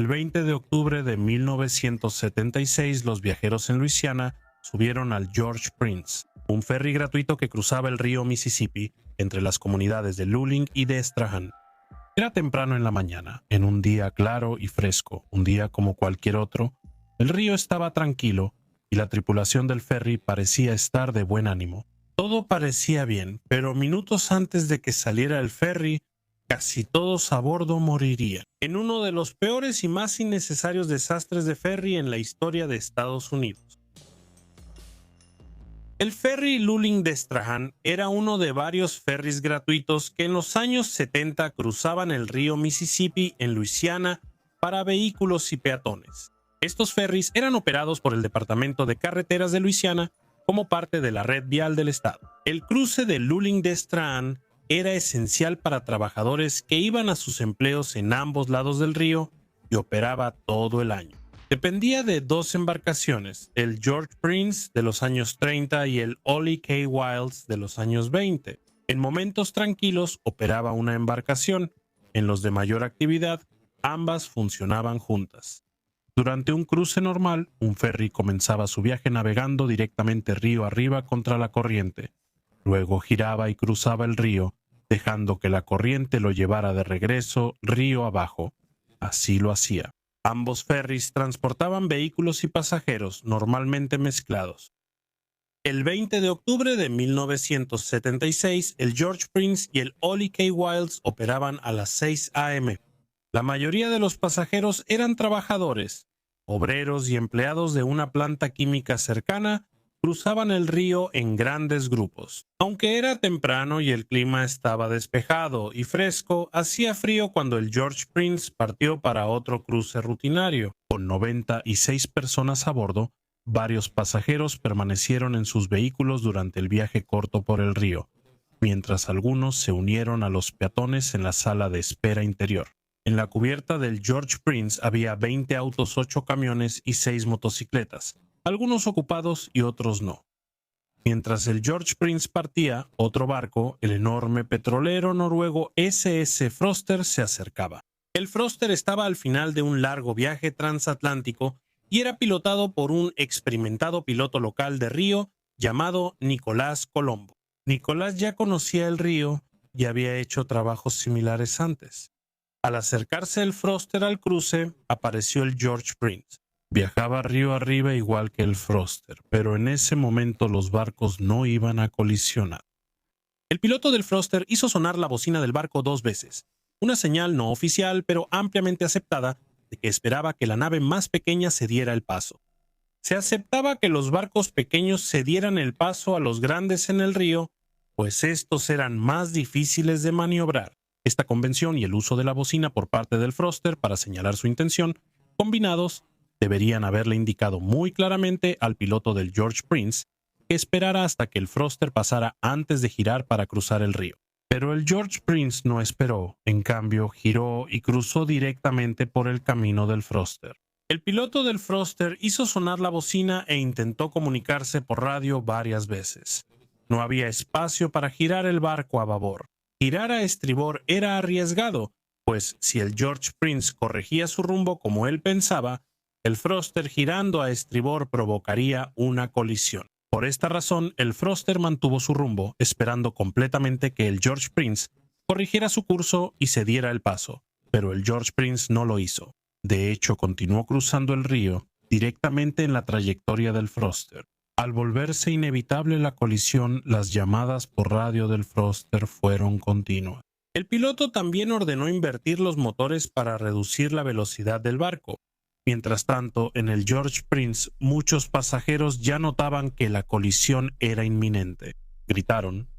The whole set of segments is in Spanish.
El 20 de octubre de 1976, los viajeros en Luisiana subieron al George Prince, un ferry gratuito que cruzaba el río Mississippi entre las comunidades de Luling y de Strahan. Era temprano en la mañana, en un día claro y fresco, un día como cualquier otro. El río estaba tranquilo y la tripulación del ferry parecía estar de buen ánimo. Todo parecía bien, pero minutos antes de que saliera el ferry, casi todos a bordo morirían, en uno de los peores y más innecesarios desastres de ferry en la historia de Estados Unidos. El ferry Luling de Strahan era uno de varios ferries gratuitos que en los años 70 cruzaban el río Mississippi en Luisiana para vehículos y peatones. Estos ferries eran operados por el Departamento de Carreteras de Luisiana como parte de la red vial del estado. El cruce de Luling de Strahan era esencial para trabajadores que iban a sus empleos en ambos lados del río y operaba todo el año. Dependía de dos embarcaciones, el George Prince de los años 30 y el Ollie K. Wiles de los años 20. En momentos tranquilos operaba una embarcación, en los de mayor actividad, ambas funcionaban juntas. Durante un cruce normal, un ferry comenzaba su viaje navegando directamente río arriba contra la corriente. Luego giraba y cruzaba el río, dejando que la corriente lo llevara de regreso río abajo. Así lo hacía. Ambos ferries transportaban vehículos y pasajeros, normalmente mezclados. El 20 de octubre de 1976, el George Prince y el Ollie K. Wiles operaban a las 6 a.m. La mayoría de los pasajeros eran trabajadores, obreros y empleados de una planta química cercana. Cruzaban el río en grandes grupos. Aunque era temprano y el clima estaba despejado y fresco, hacía frío cuando el George Prince partió para otro cruce rutinario. Con 96 personas a bordo, varios pasajeros permanecieron en sus vehículos durante el viaje corto por el río, mientras algunos se unieron a los peatones en la sala de espera interior. En la cubierta del George Prince había 20 autos, 8 camiones y 6 motocicletas, algunos ocupados y otros no. Mientras el George Prince partía, otro barco, el enorme petrolero noruego SS Froster, se acercaba. El Froster estaba al final de un largo viaje transatlántico y era pilotado por un experimentado piloto local de río llamado Nicolás Colombo. Nicolás ya conocía el río y había hecho trabajos similares antes. Al acercarse el Froster al cruce, apareció el George Prince. Viajaba río arriba igual que el Froster, pero en ese momento los barcos no iban a colisionar. El piloto del Froster hizo sonar la bocina del barco 2 veces, una señal no oficial pero ampliamente aceptada de que esperaba que la nave más pequeña cediera el paso. Se aceptaba que los barcos pequeños cedieran el paso a los grandes en el río, pues estos eran más difíciles de maniobrar. Esta convención y el uso de la bocina por parte del Froster para señalar su intención, combinados, deberían haberle indicado muy claramente al piloto del George Prince que esperara hasta que el Froster pasara antes de girar para cruzar el río. Pero el George Prince no esperó, en cambio giró y cruzó directamente por el camino del Froster. El piloto del Froster hizo sonar la bocina e intentó comunicarse por radio varias veces. No había espacio para girar el barco a babor. Girar a estribor era arriesgado, pues si el George Prince corregía su rumbo como él pensaba, el Froster girando a estribor provocaría una colisión. Por esta razón, el Froster mantuvo su rumbo, esperando completamente que el George Prince corrigiera su curso y cediera el paso, pero el George Prince no lo hizo. De hecho, continuó cruzando el río directamente en la trayectoria del Froster. Al volverse inevitable la colisión, las llamadas por radio del Froster fueron continuas. El piloto también ordenó invertir los motores para reducir la velocidad del barco. Mientras tanto, en el George Prince, muchos pasajeros ya notaban que la colisión era inminente. Gritaron,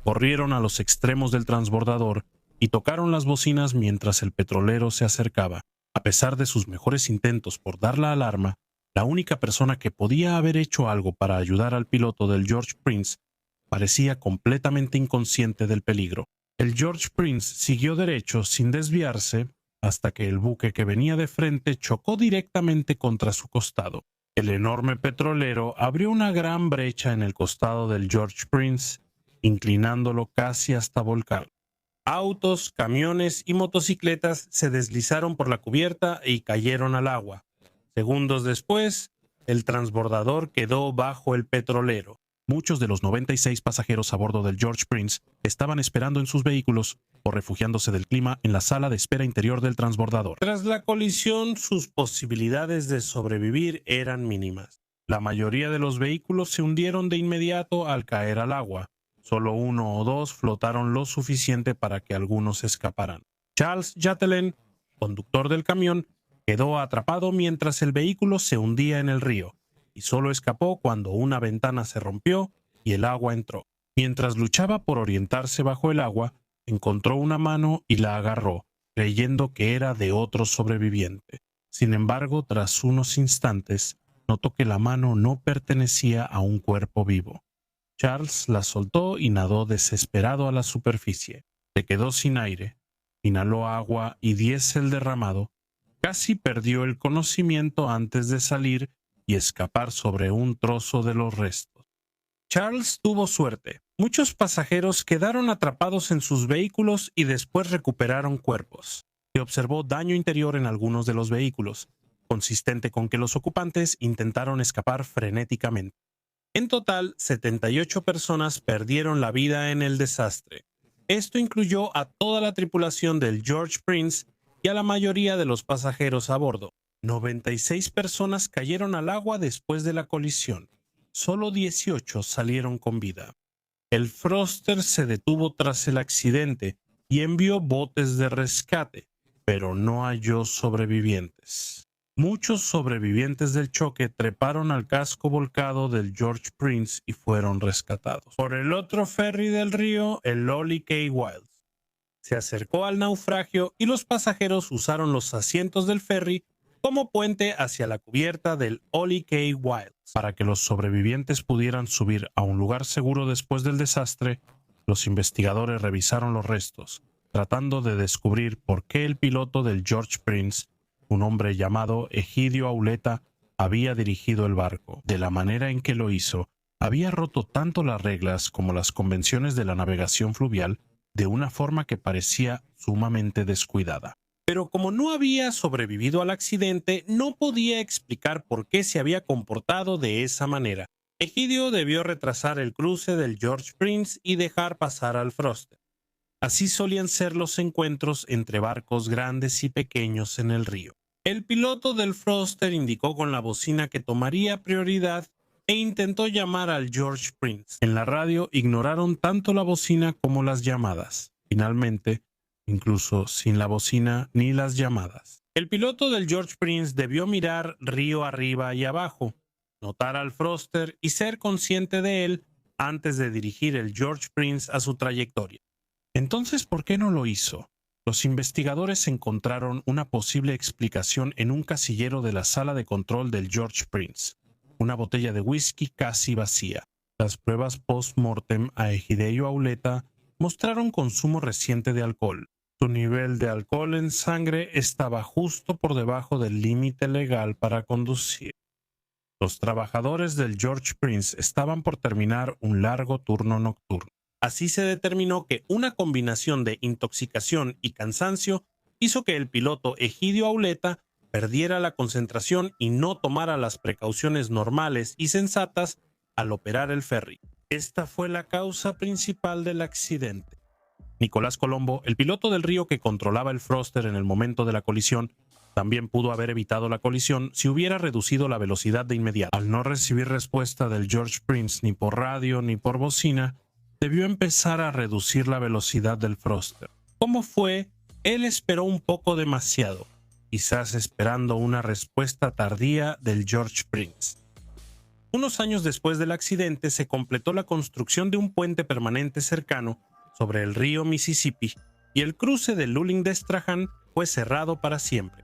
corrieron a los extremos del transbordador y tocaron las bocinas mientras el petrolero se acercaba. A pesar de sus mejores intentos por dar la alarma, la única persona que podía haber hecho algo para ayudar al piloto del George Prince parecía completamente inconsciente del peligro. El George Prince siguió derecho sin desviarse hasta que el buque que venía de frente chocó directamente contra su costado. El enorme petrolero abrió una gran brecha en el costado del George Prince, inclinándolo casi hasta volcar. Autos, camiones y motocicletas se deslizaron por la cubierta y cayeron al agua. Segundos después, el transbordador quedó bajo el petrolero. Muchos de los 96 pasajeros a bordo del George Prince estaban esperando en sus vehículos o refugiándose del clima en la sala de espera interior del transbordador. Tras la colisión, sus posibilidades de sobrevivir eran mínimas. La mayoría de los vehículos se hundieron de inmediato al caer al agua. Solo uno o dos flotaron lo suficiente para que algunos escaparan. Charles Yatelen, conductor del camión, quedó atrapado mientras el vehículo se hundía en el río, y solo escapó cuando una ventana se rompió y el agua entró. Mientras luchaba por orientarse bajo el agua, encontró una mano y la agarró, creyendo que era de otro sobreviviente. Sin embargo, tras unos instantes, notó que la mano no pertenecía a un cuerpo vivo. Charles la soltó y nadó desesperado a la superficie. Se quedó sin aire, inhaló agua y diésel derramado. Casi perdió el conocimiento antes de salir y escapar sobre un trozo de los restos. Charles tuvo suerte. Muchos pasajeros quedaron atrapados en sus vehículos y después recuperaron cuerpos. Se observó daño interior en algunos de los vehículos, consistente con que los ocupantes intentaron escapar frenéticamente. En total, 78 personas perdieron la vida en el desastre. Esto incluyó a toda la tripulación del George Prince y a la mayoría de los pasajeros a bordo. 96 personas cayeron al agua después de la colisión. Solo 18 salieron con vida. El Froster se detuvo tras el accidente y envió botes de rescate, pero no halló sobrevivientes. Muchos sobrevivientes del choque treparon al casco volcado del George Prince y fueron rescatados. Por el otro ferry del río, el Ollie K. Wilds se acercó al naufragio y los pasajeros usaron los asientos del ferry como puente hacia la cubierta del Ollie K. Wilds. Para que los sobrevivientes pudieran subir a un lugar seguro después del desastre, los investigadores revisaron los restos, tratando de descubrir por qué el piloto del George Prince, un hombre llamado Egidio Auleta, había dirigido el barco. De la manera en que lo hizo, había roto tanto las reglas como las convenciones de la navegación fluvial de una forma que parecía sumamente descuidada. Pero como no había sobrevivido al accidente, no podía explicar por qué se había comportado de esa manera. Egidio debió retrasar el cruce del George Prince y dejar pasar al Froster. Así solían ser los encuentros entre barcos grandes y pequeños en el río. El piloto del Froster indicó con la bocina que tomaría prioridad e intentó llamar al George Prince. En la radio ignoraron tanto la bocina como las llamadas. Finalmente, incluso sin la bocina ni las llamadas. El piloto del George Prince debió mirar río arriba y abajo, notar al Froster y ser consciente de él antes de dirigir el George Prince a su trayectoria. Entonces, ¿por qué no lo hizo? Los investigadores encontraron una posible explicación en un casillero de la sala de control del George Prince, una botella de whisky casi vacía. Las pruebas post-mortem a Egidio Auleta mostraron consumo reciente de alcohol. Su nivel de alcohol en sangre estaba justo por debajo del límite legal para conducir. Los trabajadores del George Prince estaban por terminar un largo turno nocturno. Así se determinó que una combinación de intoxicación y cansancio hizo que el piloto Egidio Auleta perdiera la concentración y no tomara las precauciones normales y sensatas al operar el ferry. Esta fue la causa principal del accidente. Nicolás Colombo, el piloto del río que controlaba el Froster en el momento de la colisión, también pudo haber evitado la colisión si hubiera reducido la velocidad de inmediato. Al no recibir respuesta del George Prince ni por radio ni por bocina, debió empezar a reducir la velocidad del Froster. ¿Cómo fue? Él esperó un poco demasiado, quizás esperando una respuesta tardía del George Prince. Unos años después del accidente se completó la construcción de un puente permanente cercano sobre el río Mississippi y el cruce de Luling Destrehan fue cerrado para siempre.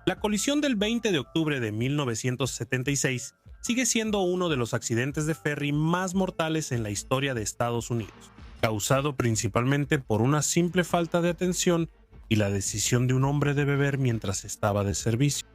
La colisión del 20 de octubre de 1976 sigue siendo uno de los accidentes de ferry más mortales en la historia de Estados Unidos, causado principalmente por una simple falta de atención y la decisión de un hombre de beber mientras estaba de servicio.